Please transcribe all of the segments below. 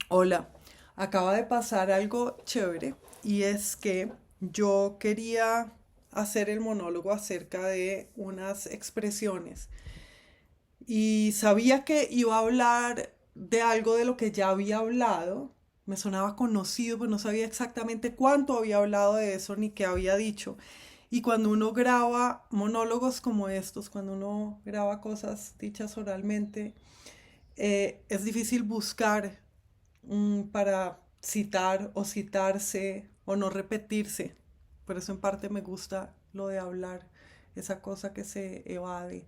Hola, acaba de pasar algo chévere y es que yo quería hacer el monólogo acerca de unas expresiones y sabía que iba a hablar de algo de lo que ya había hablado. Me sonaba conocido, pero no sabía exactamente cuánto había hablado de eso ni qué había dicho. Y cuando uno graba monólogos como estos, cuando uno graba cosas dichas oralmente, es difícil buscar para citar o citarse o no repetirse. Por eso en parte me gusta lo de hablar, esa cosa que se evade.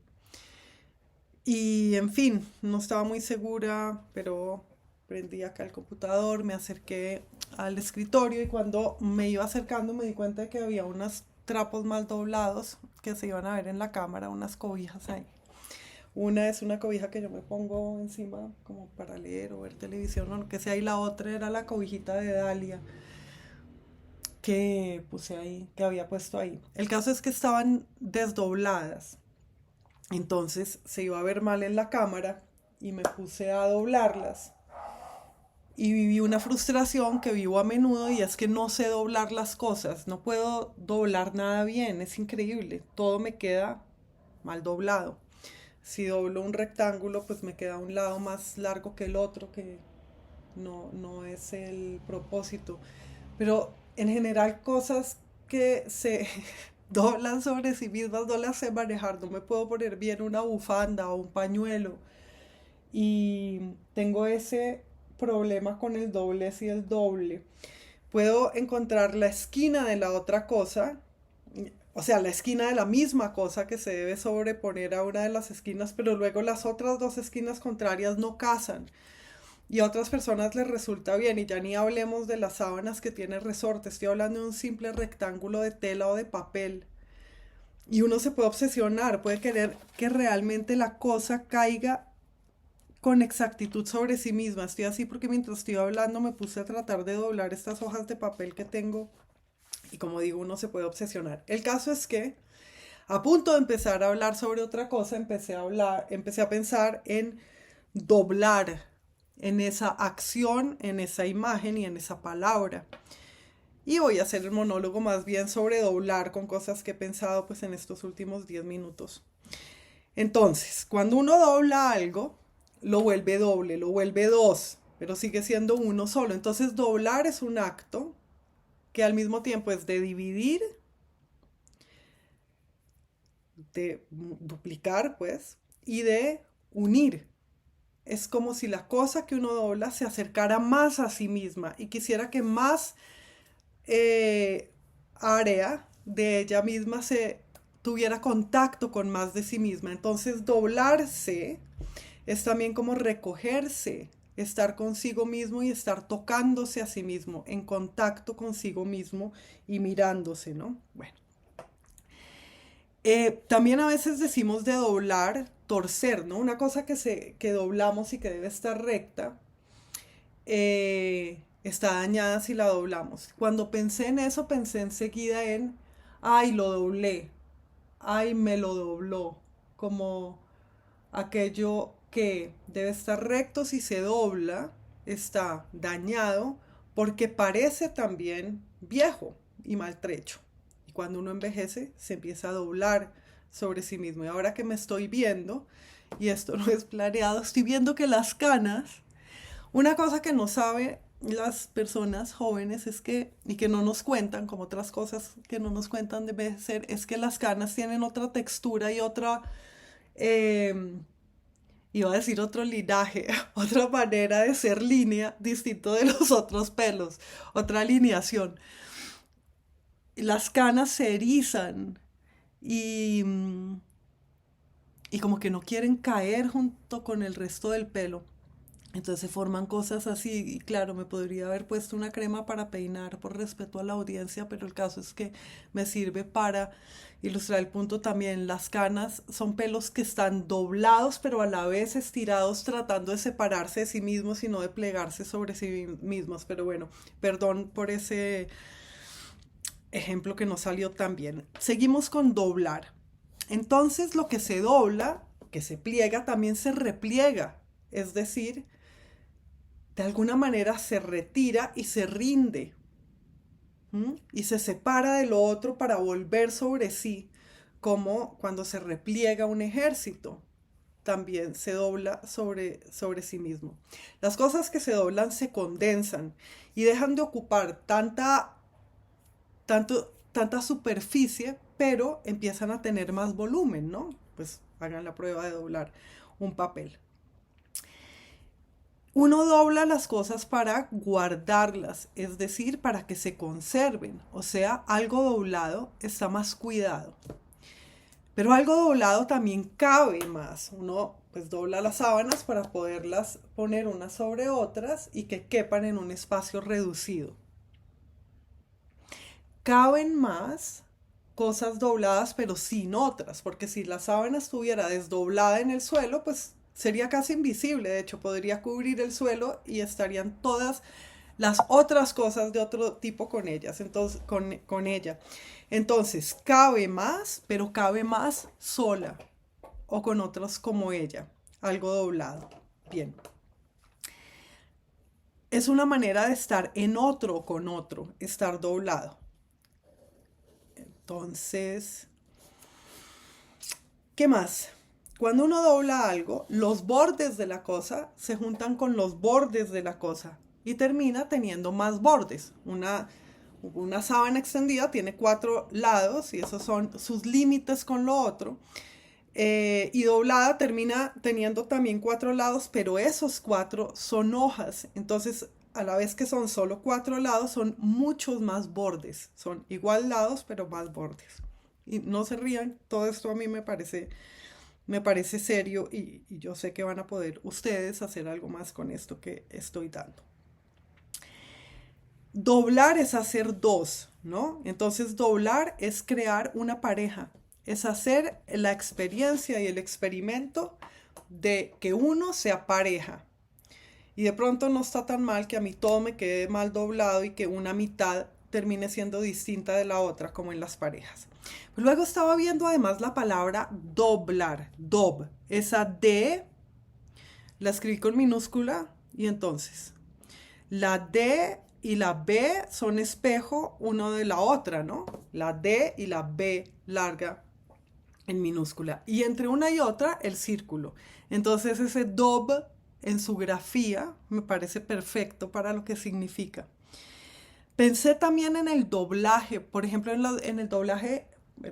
Y en fin, no estaba muy segura, pero prendí acá el computador, me acerqué al escritorio y cuando me iba acercando me di cuenta de que había unos trapos mal doblados que se iban a ver en la cámara, unas cobijas ahí. Una es una cobija que yo me pongo encima como para leer o ver televisión o lo que sea, y la otra era la cobijita de Dalia que puse ahí, que había puesto ahí. El caso es que estaban desdobladas, entonces se iba a ver mal en la cámara y me puse a doblarlas. Y viví una frustración que vivo a menudo y es que no sé doblar las cosas, no puedo doblar nada bien, es increíble, todo me queda mal doblado. Si doblo un rectángulo, pues me queda un lado más largo que el otro, que no es el propósito. Pero en general cosas que se doblan sobre sí mismas no las sé manejar. No me puedo poner bien una bufanda o un pañuelo. Y tengo ese problema con el doblez y el doble. Puedo encontrar la esquina de la otra cosa, o sea, la esquina de la misma cosa que se debe sobreponer a una de las esquinas, pero luego las otras dos esquinas contrarias no casan. Y a otras personas les resulta bien, y ya ni hablemos de las sábanas que tiene resorte, estoy hablando de un simple rectángulo de tela o de papel. Y uno se puede obsesionar, puede querer que realmente la cosa caiga con exactitud sobre sí misma. Estoy así porque mientras estoy hablando me puse a tratar de doblar estas hojas de papel que tengo y como digo, uno se puede obsesionar. El caso es que a punto de empezar a hablar sobre otra cosa, empecé a pensar en doblar en esa acción, en esa imagen y en esa palabra. Y voy a hacer el monólogo más bien sobre doblar con cosas que he pensado pues en estos últimos 10 minutos. Entonces, cuando uno dobla algo, lo vuelve doble, lo vuelve dos, pero sigue siendo uno solo. Entonces, doblar es un acto que al mismo tiempo es de dividir, de duplicar, pues, y de unir. Es como si la cosa que uno dobla se acercara más a sí misma y quisiera que más eh, área de ella misma se tuviera contacto con más de sí misma. Entonces, doblarse es también como recogerse, estar consigo mismo y estar tocándose a sí mismo, en contacto consigo mismo y mirándose, ¿no? Bueno, también a veces decimos de doblar, torcer, ¿no? Una cosa que doblamos y que debe estar recta, está dañada si la doblamos. Cuando pensé en eso, pensé enseguida en, ay, lo doblé, ay, me lo dobló, como aquello que debe estar recto si se dobla, está dañado porque parece también viejo y maltrecho. Y cuando uno envejece, se empieza a doblar sobre sí mismo. Y ahora que me estoy viendo, y esto no es planeado, estoy viendo que las canas, una cosa que no sabe las personas jóvenes es que, y que no nos cuentan, como otras cosas que no nos cuentan de envejecer, es que las canas tienen otra textura y otra, eh, iba a decir otro linaje, otra manera de ser línea distinto de los otros pelos, otra alineación. Las canas se erizan y, y como que no quieren caer junto con el resto del pelo. Entonces se forman cosas así y claro, me podría haber puesto una crema para peinar por respeto a la audiencia, pero el caso es que me sirve para ilustrar el punto también. Las canas son pelos que están doblados pero a la vez estirados tratando de separarse de sí mismos y no de plegarse sobre sí mismos. Pero bueno, perdón por ese ejemplo que no salió tan bien. Seguimos con doblar. Entonces lo que se dobla, que se pliega, también se repliega. Es decir, de alguna manera se retira y se rinde. Y se separa de lo otro para volver sobre sí, como cuando se repliega un ejército, también se dobla sobre sí mismo. Las cosas que se doblan se condensan y dejan de ocupar tanta superficie, pero empiezan a tener más volumen, ¿no? Pues hagan la prueba de doblar un papel. Uno dobla las cosas para guardarlas, es decir, para que se conserven. O sea, algo doblado está más cuidado. Pero algo doblado también cabe más. Uno pues dobla las sábanas para poderlas poner unas sobre otras y que quepan en un espacio reducido. Caben más cosas dobladas pero sin otras, porque si la sábana estuviera desdoblada en el suelo, pues sería casi invisible. De hecho, podría cubrir el suelo y estarían todas las otras cosas de otro tipo con ellas, entonces, con ella. Entonces, cabe más, pero cabe más sola o con otros como ella, algo doblado. Bien. Es una manera de estar en otro o con otro, estar doblado. Entonces, ¿qué más? Cuando uno dobla algo, los bordes de la cosa se juntan con los bordes de la cosa y termina teniendo más bordes. Una sábana extendida tiene 4 lados y esos son sus límites con lo otro. Y doblada termina teniendo también 4 lados, pero esos 4 son hojas. Entonces, a la vez que son solo 4 lados, son muchos más bordes. Son igual lados, pero más bordes. Y no se rían, todo esto a mí me parece serio y yo sé que van a poder ustedes hacer algo más con esto que estoy dando. Doblar es hacer dos, ¿no? Entonces doblar es crear una pareja, es hacer la experiencia y el experimento de que uno sea pareja. Y de pronto no está tan mal que a mí todo me quede mal doblado y que una mitad termine siendo distinta de la otra, como en las parejas. Luego estaba viendo además la palabra doblar, esa D la escribí con minúscula y entonces la D y la B son espejo uno de la otra, ¿no? La D y la B larga en minúscula. Y entre una y otra, el círculo. Entonces ese dob en su grafía me parece perfecto para lo que significa. Pensé también en el doblaje, por ejemplo, en el doblaje,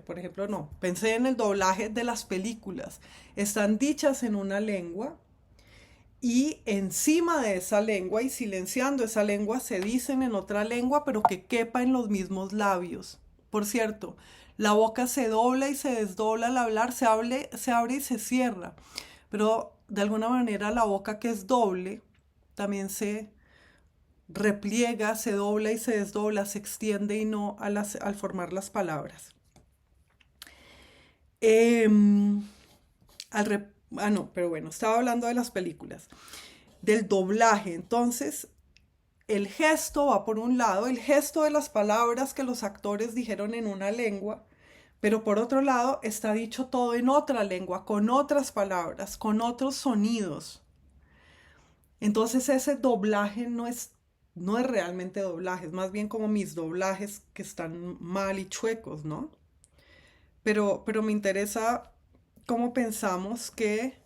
por ejemplo, no, pensé en el doblaje de las películas. Están dichas en una lengua y encima de esa lengua y silenciando esa lengua se dicen en otra lengua, pero que quepa en los mismos labios. Por cierto, la boca se dobla y se desdobla al hablar, se abre y se cierra, pero de alguna manera la boca que es doble también se repliega, se dobla y se desdobla, se extiende y no al formar las palabras. No, pero bueno, estaba hablando de las películas, del doblaje. Entonces, el gesto va por un lado, el gesto de las palabras que los actores dijeron en una lengua, pero por otro lado está dicho todo en otra lengua, con otras palabras, con otros sonidos. Entonces ese doblaje no es realmente doblaje, es más bien como mis doblajes que están mal y chuecos, ¿no? Pero me interesa cómo pensamos que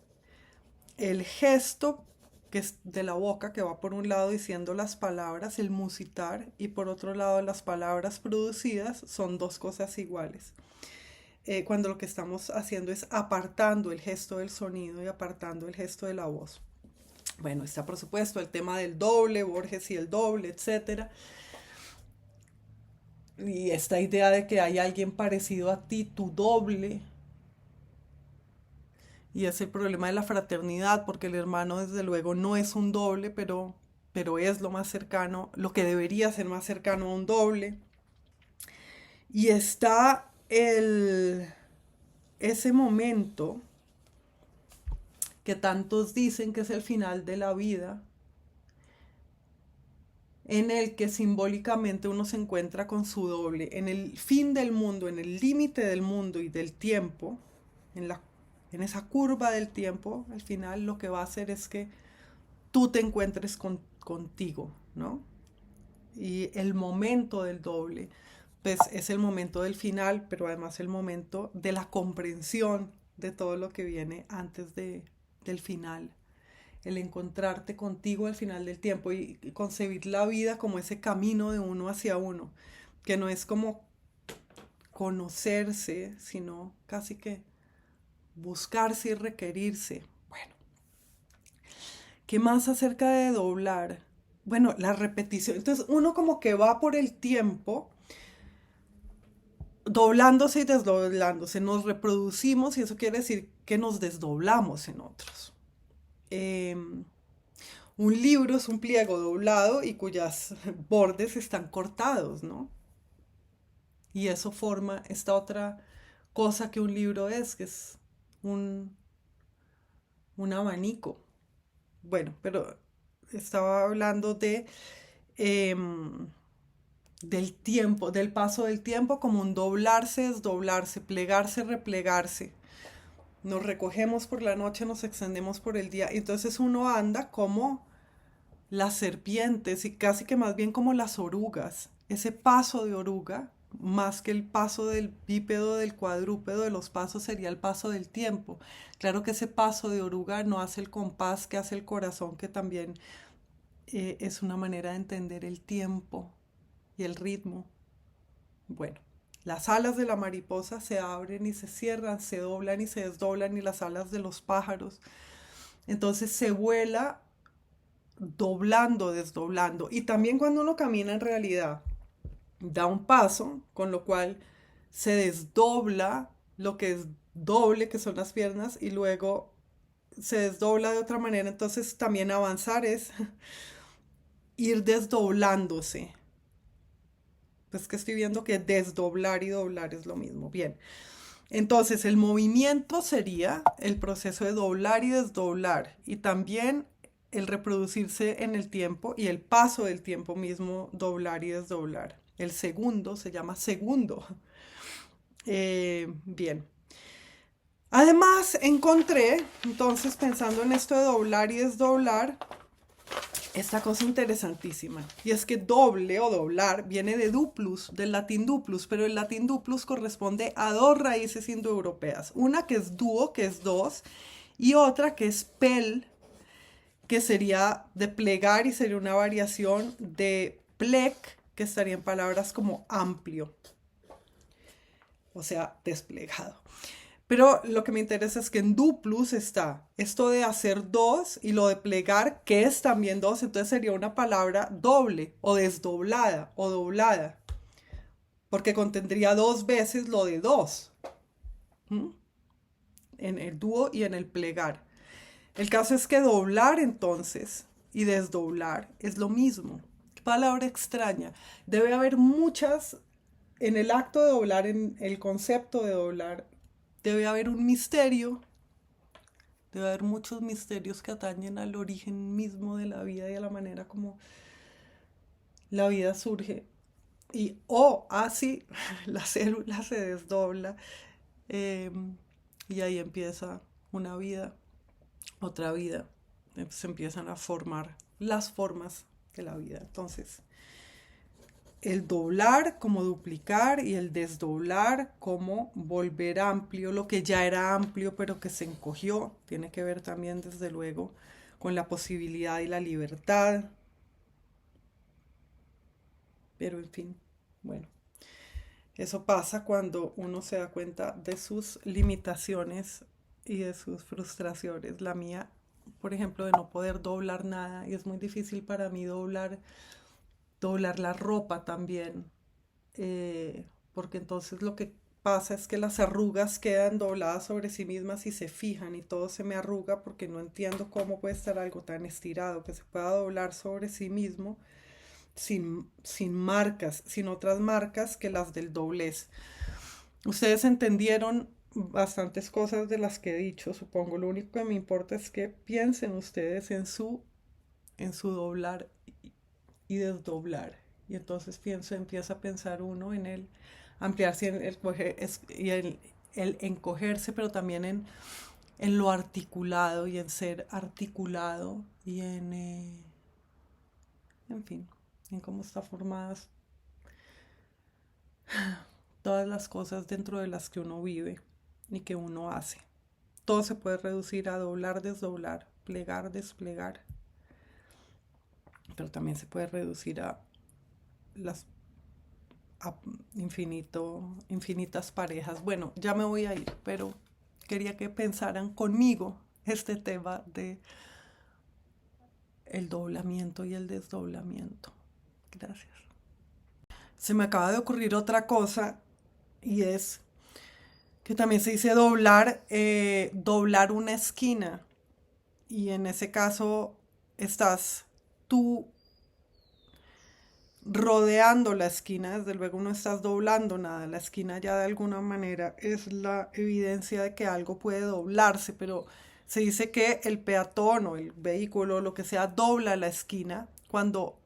el gesto que es de la boca, que va por un lado diciendo las palabras, el musitar, y por otro lado las palabras producidas, son dos cosas iguales. Cuando lo que estamos haciendo es apartando el gesto del sonido y apartando el gesto de la voz. Bueno, está por supuesto el tema del doble, Borges y el doble, etc. Y esta idea de que hay alguien parecido a ti, tu doble. Y es el problema de la fraternidad, porque el hermano desde luego no es un doble, pero es lo más cercano, lo que debería ser más cercano a un doble. Y está ese momento que tantos dicen que es el final de la vida, en el que simbólicamente uno se encuentra con su doble, en el fin del mundo, en el límite del mundo y del tiempo, en esa curva del tiempo, al final lo que va a hacer es que tú te encuentres contigo, ¿no? Y el momento del doble, pues es el momento del final, pero además el momento de la comprensión de todo lo que viene del final. El encontrarte contigo al final del tiempo y concebir la vida como ese camino de uno hacia uno, que no es como conocerse, sino casi que buscarse y requerirse. Bueno, ¿qué más acerca de doblar? Bueno, la repetición. Entonces uno como que va por el tiempo doblándose y desdoblándose. Nos reproducimos y eso quiere decir que nos desdoblamos en otros. Eh, un libro es un pliego doblado y cuyas bordes están cortados, ¿no? Y eso forma esta otra cosa que un libro es, que es un, un abanico. Bueno, pero estaba hablando em, del tiempo, del paso del tiempo como un doblarse, desdoblarse, plegarse, replegarse. Nos recogemos por la noche, nos extendemos por el día. Y entonces uno anda como las serpientes y casi que más bien como las orugas. Ese paso de oruga, más que el paso del bípedo, del cuadrúpedo, de los pasos sería el paso del tiempo. Claro que ese paso de oruga no hace el compás que hace el corazón, que también es una manera de entender el tiempo y el ritmo. Bueno, las alas de la mariposa se abren y se cierran, se doblan y se desdoblan, y las alas de los pájaros. Entonces se vuela doblando, desdoblando. Y también cuando uno camina en realidad, da un paso, con lo cual se desdobla lo que es doble, que son las piernas, y luego se desdobla de otra manera. Entonces también avanzar es ir desdoblándose. Pues que estoy viendo que desdoblar y doblar es lo mismo. Bien. Entonces el movimiento sería el proceso de doblar y desdoblar, y también el reproducirse en el tiempo y el paso del tiempo mismo, doblar y desdoblar. El segundo se llama segundo. Bien. Además encontré, entonces pensando en esto de doblar y desdoblar, esta cosa interesantísima. Y es que doble o doblar viene de duplus, del latín duplus, pero el latín duplus corresponde a dos raíces indoeuropeas. Una que es dúo, que es dos, y otra que es pel, que sería de plegar y sería una variación de plec, que estaría en palabras como amplio, o sea, desplegado. Pero lo que me interesa es que en duplus está esto de hacer dos y lo de plegar, que es también dos, entonces sería una palabra doble o desdoblada o doblada, porque contendría dos veces lo de dos, ¿m? En el dúo y en el plegar. El caso es que doblar entonces y desdoblar es lo mismo. Qué palabra extraña. Debe haber muchas, en el acto de doblar, en el concepto de doblar, debe haber un misterio. Debe haber muchos misterios que atañen al origen mismo de la vida y a la manera como la vida surge. Y así la célula se desdobla, eh, y ahí empieza una vida, otra vida. Se empiezan a formar las formas de la vida. Entonces, el doblar como duplicar y el desdoblar como volver amplio lo que ya era amplio pero que se encogió. Tiene que ver también desde luego con la posibilidad y la libertad. Pero en fin, bueno, eso pasa cuando uno se da cuenta de sus limitaciones y de sus frustraciones. La mía, por ejemplo, de no poder doblar nada, y es muy difícil para mí doblar la ropa también, porque entonces lo que pasa es que las arrugas quedan dobladas sobre sí mismas y se fijan y todo se me arruga porque no entiendo cómo puede estar algo tan estirado que se pueda doblar sobre sí mismo sin marcas, sin otras marcas que las del doblez. Ustedes entendieron bastantes cosas de las que he dicho, supongo. Lo único que me importa es que piensen ustedes en su doblar y desdoblar. Y entonces empieza a pensar uno en el ampliarse y el encogerse, pero también en lo articulado y en ser articulado y en fin, en cómo está formadas todas las cosas dentro de las que uno vive y que uno hace. Todo se puede reducir a doblar, desdoblar, plegar, desplegar, pero también se puede reducir a las a infinitas parejas. Bueno, ya me voy a ir, pero quería que pensaran conmigo este tema de el doblamiento y el desdoblamiento. Gracias. Se me acaba de ocurrir otra cosa y es que también se dice doblar, doblar una esquina. Y en ese caso estás tú rodeando la esquina, desde luego no estás doblando nada, la esquina ya de alguna manera es la evidencia de que algo puede doblarse, pero se dice que el peatón o el vehículo o lo que sea dobla la esquina cuando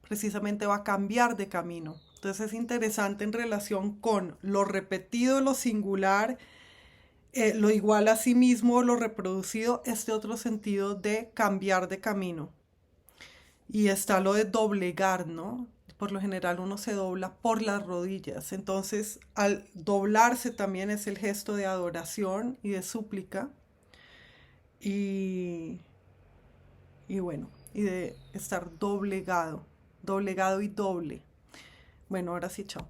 precisamente va a cambiar de camino. Entonces es interesante en relación con lo repetido, lo singular, lo igual a sí mismo, lo reproducido, este otro sentido de cambiar de camino. Y está lo de doblegar, ¿no? Por lo general uno se dobla por las rodillas. Entonces, al doblarse también es el gesto de adoración y de súplica. Y, y bueno, y de estar doblegado, doblegado y doble. Bueno, ahora sí, chao.